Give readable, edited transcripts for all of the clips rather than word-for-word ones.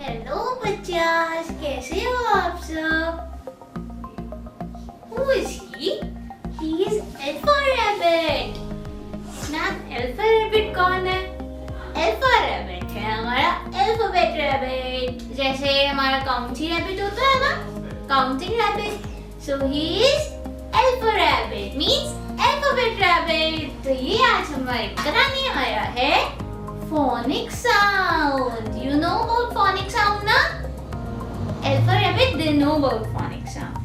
Hello बच्चा, कैसे हो आप सब? Who is he? He is Alpha Rabbit. Ma'am, Alpha Rabbit कौन है? Alpha Rabbit है हमारा Alphabet Rabbit. जैसे हमारा Counting Rabbit होता है ना, Counting Rabbit. So he is Alpha Rabbit, means Alphabet Rabbit. तो ये आज हमारे कराने आया है phonic sound. You know about phonic sound ना? Alpha Rabbit, they know about phonic sound.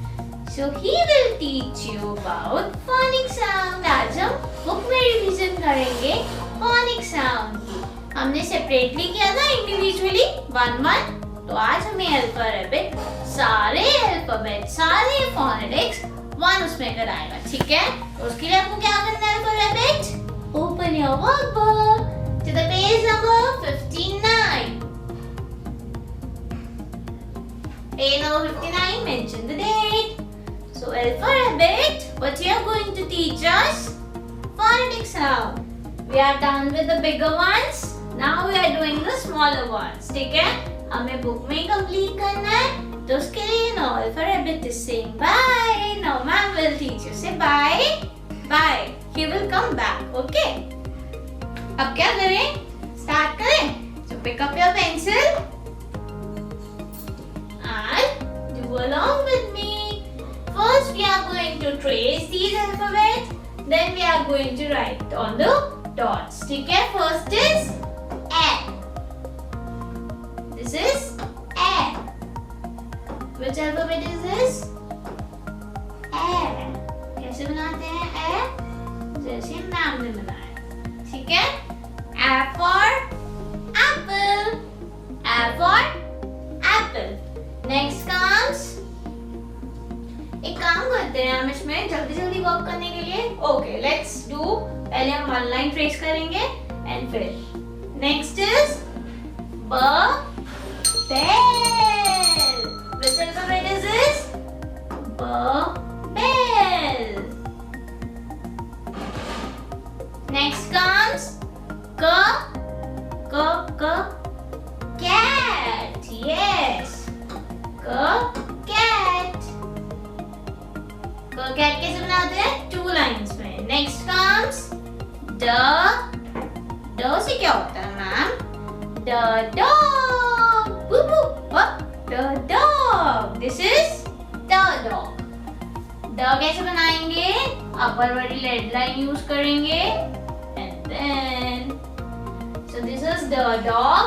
So he will teach you about phonic sound. आज हम बुक में रिवीजन करेंगे phonic sound की. हमने सेपरेटली किया था, इंडिविजुअली 1-1. तो आज हमें Alpha Rabbit सारे अल्फाबेट, सारे फोनेटिक्स 1 उसमें कराएगा, ठीक है? तो उसके लिए आपको क्या करना है Alpha Rabbit? Open your workbook to the page number 59. Page number 59, mention the date. So Alpha Rabbit, what you are going to teach us? Phonetic sound. We are done with the bigger ones. Now we are doing the smaller ones. ठीक है? हमें book में ही complete करना है. तो उसके लिए now Alpha Rabbit is saying bye. Now ma'am will teach you. Say bye. Bye. He will come back. Okay? अब क्या करें? Start करें? So pick up your pencil and do along with me. First we are going to trace these alphabets. Then we are going to write on the dots. ठीक है? First is A. This is A. Which alphabet is this? A. कैसे बनाते हैं A? जैसे ma'am ने बनाया. ठीक है? A for apple. A for apple. Next comes. एक काम करते हैं हम इसमें जल्दी जल्दी वर्क करने के लिए. Okay, let's do. पहले हम 1 लाइन ट्रेस करेंगे एंड फिर next is bear. Which alphabet is this? Bell. Next comes cat. Yes, cat. cat कैसे बनाते हैं? 2 लाइन्स में. Next comes ड से क्या होता है ma'am? The dog. Boop boop. What? The dog. This is the dog. The कैसे बनाएंगे? अपर वाली रेड लाइन यूज करेंगे and then so this is the dog.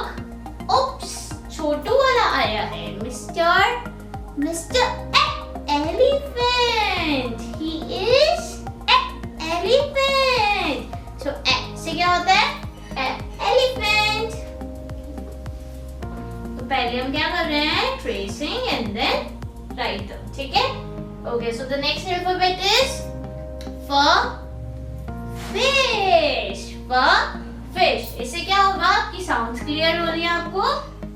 Oops, छोटू वाला आया है. Mr. Elephant. He is elephant. So से क्या होता है? Elephant. तो पहले हम क्या कर रहे हैं? Tracing and then write them. ठीक है? Okay, so the next alphabet is for fish. For fish. इससे क्या होगा? कि sounds clear हो रही है आपको?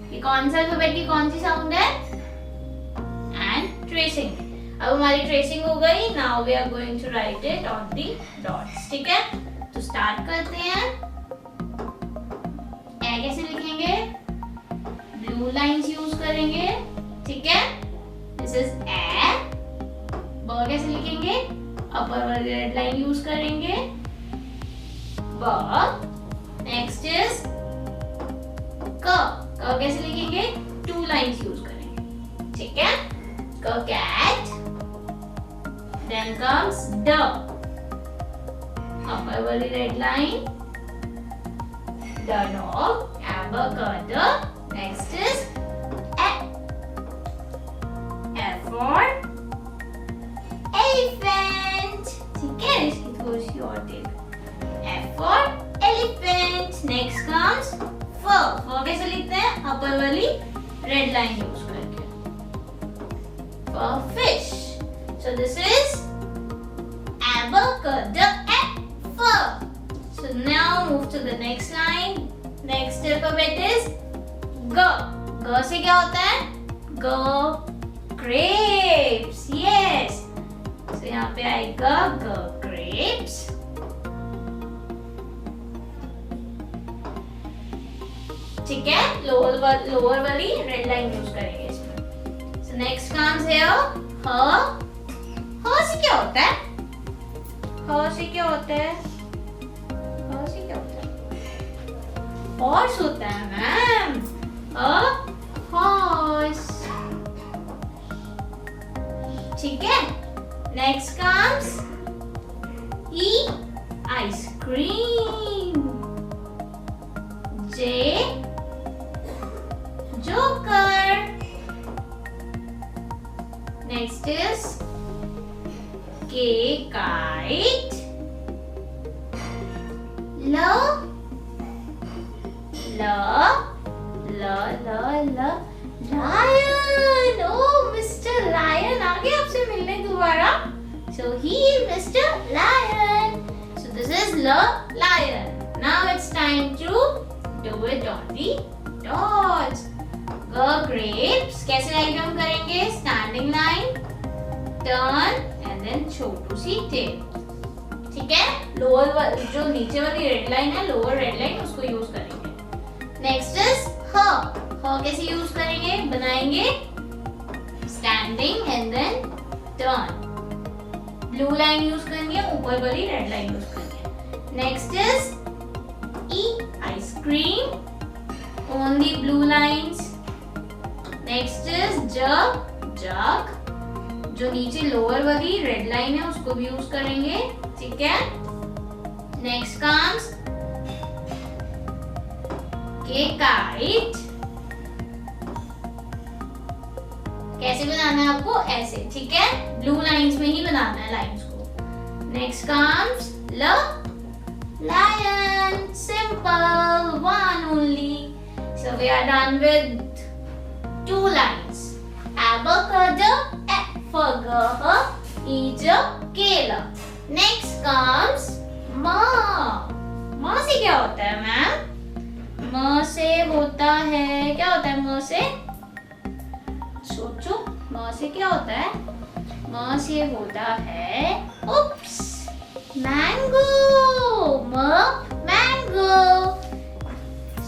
कि कौन सा alphabet की कौन सी sound है? And tracing. अब हमारी tracing हो गई. Now we are going to write it on the dots. ठीक है? तो start करते हैं. A कैसे लिखेंगे? Blue lines use करेंगे. ठीक है? This is A. ब कैसे लिखेंगे? अपर वाली रेड लाइन यूज करेंगे. ब. नेक्स्ट इज क. क कैसे लिखेंगे? 2 लाइन्स यूज करेंगे. ठीक है? क कैट. देन कम्स ड. अपर वाली रेड लाइन. The dog. ड. Next is A. A for elephant. ठीक है? इसकी थोड़ी सी और देख. F for elephant. Next comes fur. Fur कैसे लिखते हैं? अपर वाली रेड लाइन यूज करके. For fish. So this is fur. So now move to the next line. Next alphabet is G. G से क्या होता है? Grapes. Yes. तो यहाँ पे आएगा grapes. ठीक है, लोअर वाली रेड लाइन यूज करेंगे इसमें। सो नेक्स्ट कम्स हियर ह। ह से क्या होता है? ह से क्या होता है? ह से क्या होता है? हॉर्स होता है मैम। हॉर्स, ठीक है। Next comes E, ice cream. J, joker. Next is के, काइट। ल, लायन। ओ मिस्टर लायन आ गए आपसे मिलने दोबारा। So he is Mr. Lion. So this is lion. Now it's time to do it on the dots. The grapes. कैसे write down करेंगे? Standing line, turn and then छोटू सी tail. ठीक है? लोअर जो नीचे वाली रेड लाइन है, लोअर रेड लाइन, उसको यूज करेंगे। नेक्स्ट इज ह। ह कैसे यूज करेंगे? बनाएंगे standing and then turn. Blue line use करेंगे, ऊपर वाली रेड लाइन यूज करेंगे। Next is E, ice cream, only blue lines. Next is jug, jug, जो नीचे लोअर वाली रेड लाइन है उसको भी यूज करेंगे, ठीक है। नेक्स्ट कम्स के, काइट। कैसे बनाना है आपको? ऐसे, ठीक है, ब्लू लाइंस में ही बनाना है लाइंस को। नेक्स्ट कम्स ल, lion. Simple, one only. So we are done with 2 lines. Avocado, F, Kela. Next comes ma. Ma से क्या होता है मैम? म से होता है, क्या होता है म से? सोचो, म से क्या होता है? म से होता है उप्स, मैंगो। म, मैंगो।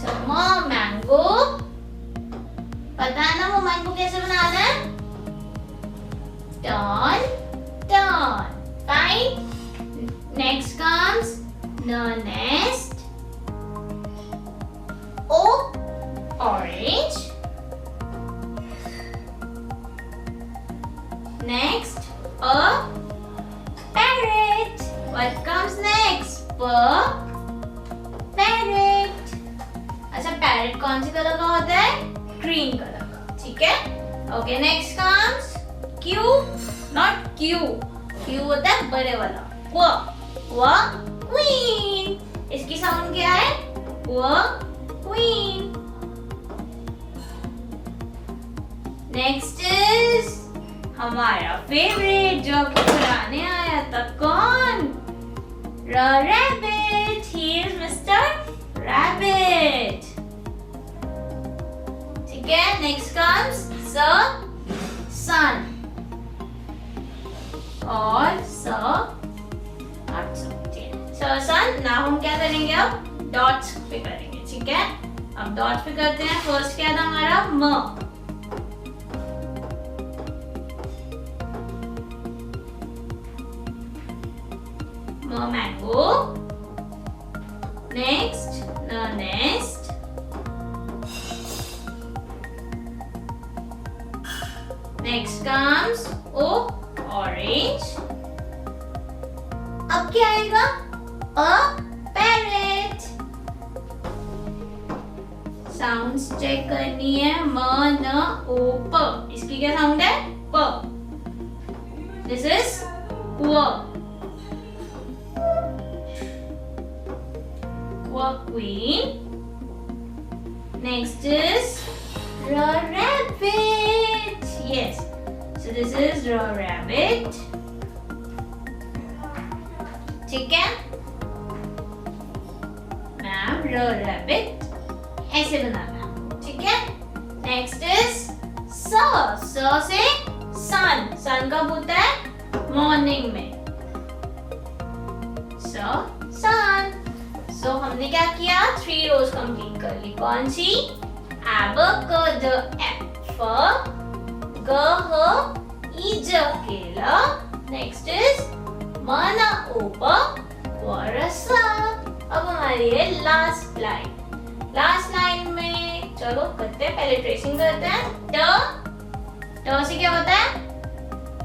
सो म, मैंगो। पता है ना वो मैंगो कैसे बनाना है? Turn, turn. Fine. Next comes the nest. O, orange. Next, a parrot. What comes next? Parrot. अच्छा, parrot कौन सी कलर का होता है? ग्रीन कलर का, ठीक है। Okay, next comes Q, not Q. Q होता है बड़े वाला। Q, queen. इसकी साउंड क्या है? queen. Next is हमारा फेवरेट जो आपको खिलाने आया था, कौन? rabbit. He is Mr. Rabbit. ठीक है। Next comes sun. और सन। ना हम क्या करेंगे? अब डॉट्स पे करेंगे, ठीक है। अब डॉट्स पे करते हैं। फर्स्ट क्या था हमारा? म। Mango. Next the nest. Next comes O, orange. अब क्या आएगा? A parrot. साउंड्स चेक करनी है। म, न, ओ, प। इसकी क्या साउंड है? प। This is q. Queen. Next is rabbit. Yes. So this is rabbit. ठीक है मैम? rabbit ऐसे बनाना, ठीक है। नेक्स्ट इज स से सन। सन कब होता है? मॉर्निंग में। सन। सो हमने क्या किया? 3 रोज कंप्लीट कर ली। कौन सी? abacada, apple, gh, ijekela. Next is mana opa, warasa. अब हमारी है लास्ट लाइन. लास्ट लाइन में चलो करते हैं, पहले ट्रेसिंग करते हैं. ट से क्या होता है?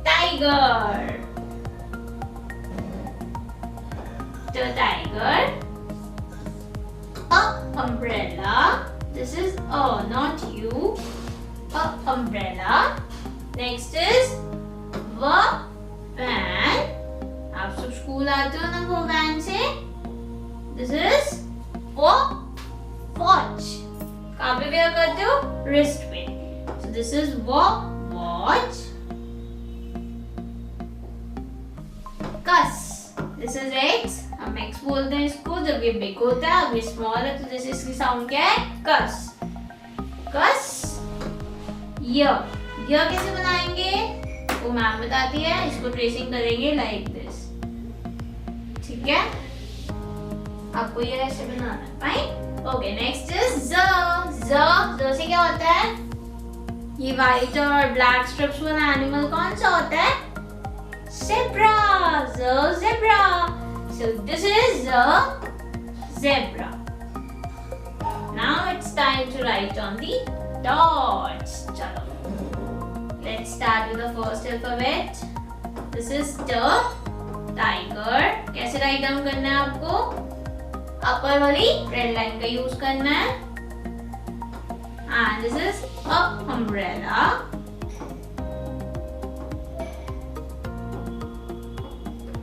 टाइगर. ट tiger. A umbrella. This is a, not you. A umbrella. Next is van. आप सब स्कूल आते हो ना वो वैन से. This is watch. कहाँ पे वेयर करते हो? Wrist पे. So this is watch. Cuss. This is X. हम X बोलते हैं इसको जब ये बिग होता है, अब ये स्मॉल है तो जैसे इसकी साउंड क्या है? Cuss. Cuss. य कैसे बनाएंगे? वो मैम बताती है. इसको ट्रेसिंग करेंगे लाइक दिस. ठीक है? आपको ये ऐसे बनाना है. फाइन. ओके, नेक्स्ट इज ज से क्या होता है? ये व्हाइट और ब्लैक स्ट्रिप्स वाला एनिमल कौन सा होता है? Zebra. Zebra. So this is zebra. Now it's time to write on the dots. चलो, let's start with the first alphabet. This is ट, टाइगर. कैसे राइट डाउन करना है आपको? अपर वाली रेड लाइन का यूज करना है. And this is a umbrella.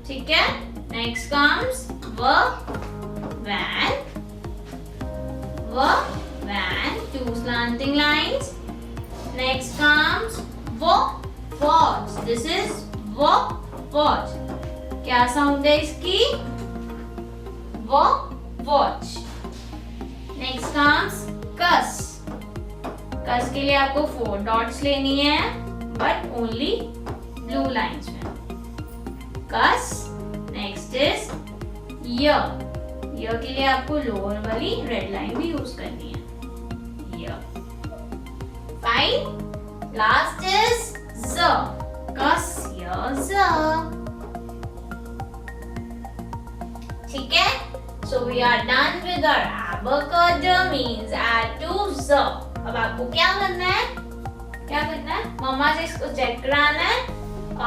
ठीक है. Next comes van. Van, two slanting lines. Next comes watch. This is watch. क्या साउंड है इसकी? watch. Next comes cuss. cuss के लिए आपको 4 dots लेनी है, but only blue lines में. cuss. Next is year. year के लिए आपको lower वाली red line भी यूज करनी है. year. Fine. Last is z. cuss year z. ठीक है. So we are done with our abacada means add to z. अब आपको क्या करना है? मम्मा से इसको चेक कराना है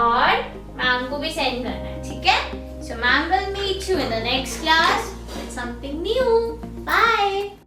और मैम को भी सेंड करना है. ठीक है. So ma'am will meet you in the next class with something new. Bye.